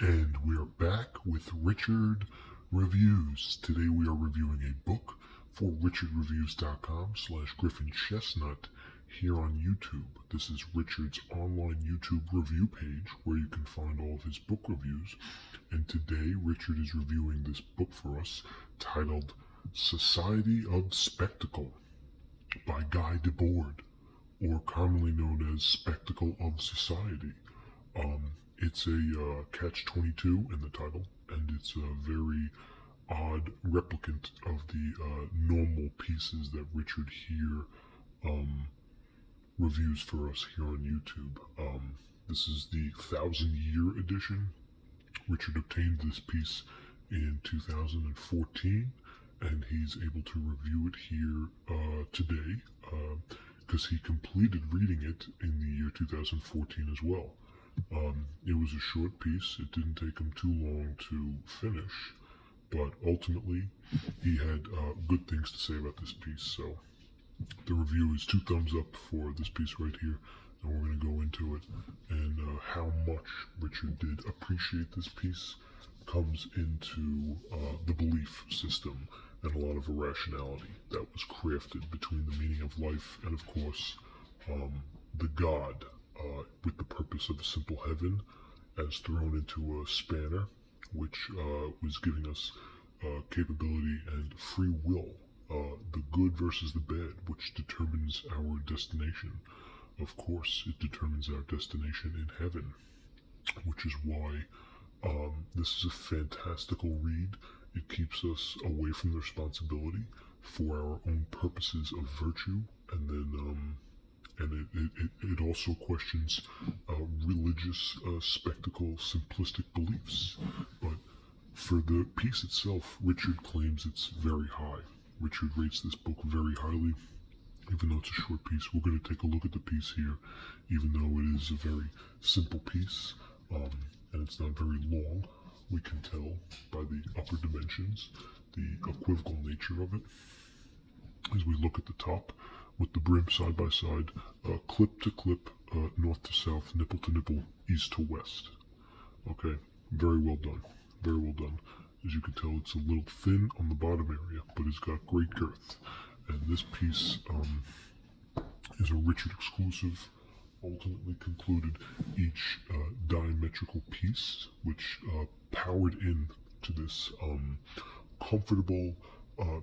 And we are back with Richard Reviews. Today we are reviewing a book for richardreviews.com/GriffinChestnut here on YouTube. This is Richard's online YouTube review page where you can find all of his book reviews. And today Richard is reviewing this book for us titled Society of Spectacle by Guy Debord, or commonly known as Spectacle of Society. It's a catch-22 in the title, and it's a very odd replicant of the normal pieces that Richard here reviews for us here on YouTube. This is the 1,000-year edition. Richard obtained this piece in 2014, and he's able to review it here today because he completed reading it in the year 2014 as well. It was a short piece. It didn't take him too long to finish, but ultimately he had good things to say about this piece. So the review is 2 thumbs up for this piece right here, and we're going to go into it. And how much Richard did appreciate this piece comes into the belief system and a lot of irrationality that was crafted between the meaning of life and, of course, the God, with the purpose of a simple heaven, as thrown into a spanner, which was giving us capability and free will, the good versus the bad, which determines our destination. Of course, it determines our destination in heaven, which is why this is a fantastical read. It keeps us away from the responsibility for our own purposes of virtue, and then it also questions religious spectacle simplistic beliefs. But for the piece itself, Richard claims it's very high. Richard rates this book very highly, even though it's a short piece. We're going to take a look at the piece here, even though it is a very simple piece, and it's not very long. We can tell by the upper dimensions the equivocal nature of it. As we look at the top, with the brim side by side, clip to clip, north to south, nipple to nipple, east to west. Okay, very well done. Very well done. As you can tell, it's a little thin on the bottom area, but it's got great girth. And this piece is a Richard exclusive, ultimately concluded each diametrical piece, which powered in to this comfortable,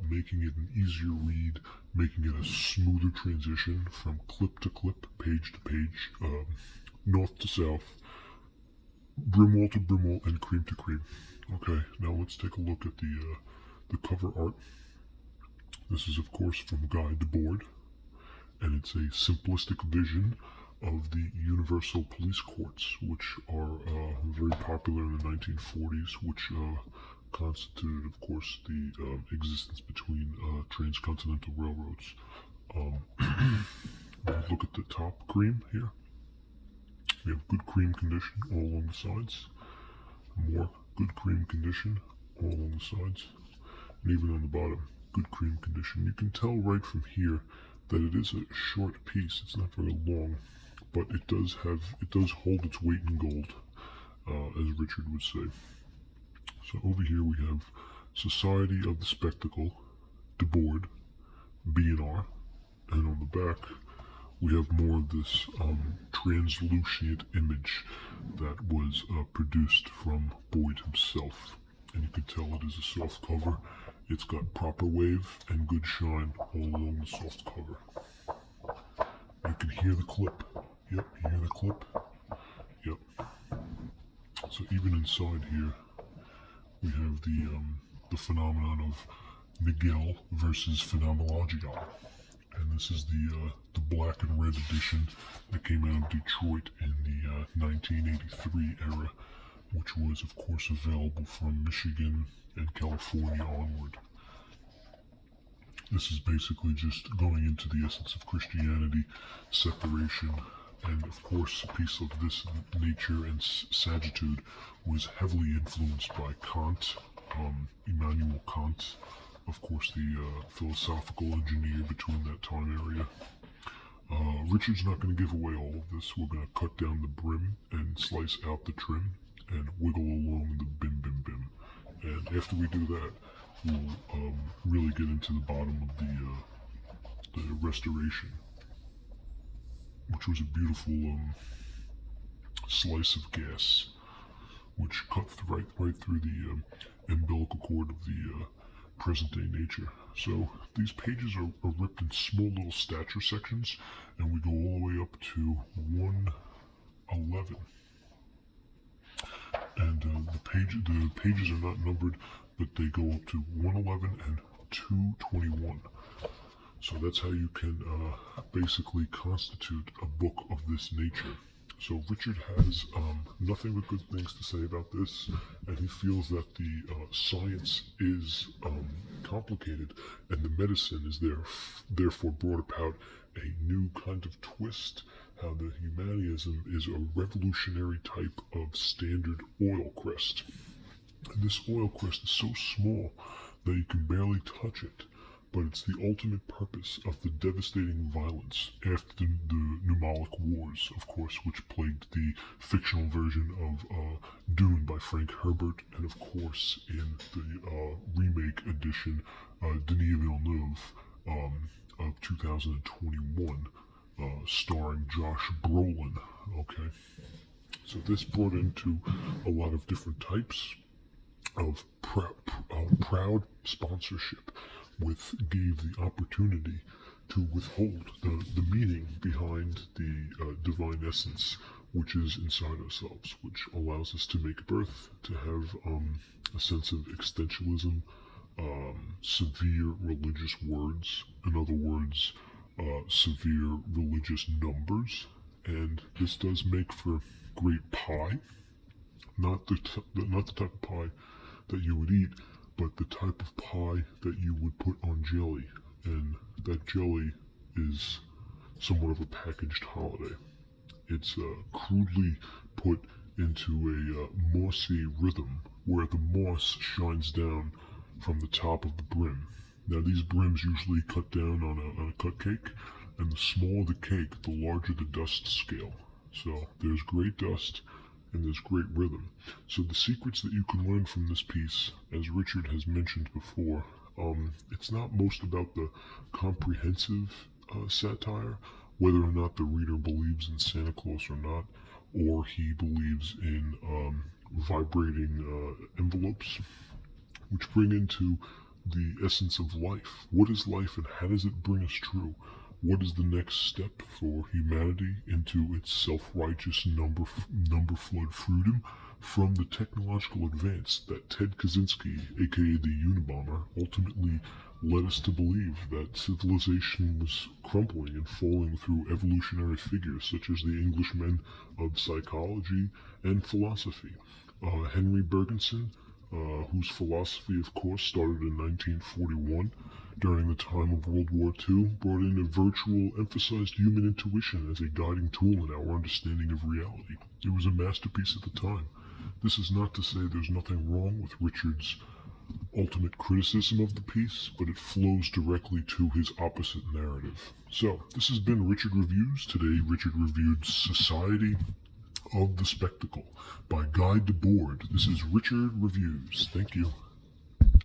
making it an easier read, making it a smoother transition from clip to clip, page to page, north to south, brimwall to brimwall, and cream to cream. Okay, now let's take a look at the cover art. This is, of course, from Guy Debord, and it's a simplistic vision of the universal police courts, which are very popular in the 1940s, which constituted, of course, the existence between transcontinental railroads. Look at the top cream here. We have good cream condition all along the sides. More good cream condition all along the sides. And even on the bottom, good cream condition. You can tell right from here that it is a short piece. It's not very long, but it does hold its weight in gold, as Richard would say. So over here we have Society of the Spectacle, Debord, B&R, and on the back we have more of this translucent image that was produced from Boyd himself. And you can tell it is a soft cover. It's got proper wave and good shine all along the soft cover. You can hear the clip. Yep, you hear the clip? Yep. So even inside here, we have the phenomenon of Miguel versus Phenomenologion. And this is the black and red edition that came out of Detroit in the 1983 era, which was, of course, available from Michigan and California onward. This is basically just going into the essence of Christianity, separation, and of course a piece of this nature and saggitude was heavily influenced by Kant, Immanuel Kant, of course the philosophical engineer between that time area. Richard's not going to give away all of this. We're going to cut down the brim and slice out the trim, and wiggle along the bim bim bim. And after we do that, we'll really get into the bottom of the restoration, which was a beautiful slice of gas, which cut right through the umbilical cord of the present-day nature. So these pages are ripped in small little stature sections, and we go all the way up to 111. And the pages are not numbered, but they go up to 111 and 221. So that's how you can basically constitute a book of this nature. So Richard has nothing but good things to say about this, and he feels that the science is complicated, and the medicine is therefore brought about a new kind of twist, how the humanism is a revolutionary type of standard oil crest. And this oil crest is so small that you can barely touch it, but it's the ultimate purpose of the devastating violence after the Pneumalic Wars, of course, which plagued the fictional version of Dune by Frank Herbert, and of course in the remake edition, Denis Villeneuve of 2021, starring Josh Brolin. Okay, so this brought into a lot of different types of proud sponsorship, gave the opportunity to withhold the meaning behind the divine essence which is inside ourselves, which allows us to make birth, to have a sense of existentialism, severe religious words, in other words, severe religious numbers, and this does make for great pie, not the type of pie that you would eat, but the type of pie that you would put on jelly, and that jelly is somewhat of a packaged holiday. It's crudely put into a mossy rhythm where the moss shines down from the top of the brim. Now these brims usually cut down on a cupcake, and the smaller the cake, the larger the dust scale. So there's great dust, and there's great rhythm. So the secrets that you can learn from this piece, as Richard has mentioned before, it's not most about the comprehensive satire, whether or not the reader believes in Santa Claus or not, or he believes in vibrating envelopes, which bring into the essence of life. What is life, and how does it bring us true? What is the next step for humanity into its self-righteous number flood freedom from the technological advance that Ted Kaczynski, aka the Unabomber, ultimately led us to believe that civilization was crumbling and falling through evolutionary figures such as the Englishmen of psychology and philosophy. Henry Bergson, whose philosophy, of course, started in 1941 during the time of World War II, brought in a virtual, emphasized human intuition as a guiding tool in our understanding of reality. It was a masterpiece at the time. This is not to say there's nothing wrong with Richard's ultimate criticism of the piece, but it flows directly to his opposite narrative. So, this has been Richard Reviews. Today, Richard reviewed Society of the Spectacle by Guy Debord. This is Richard Reviews. Thank you.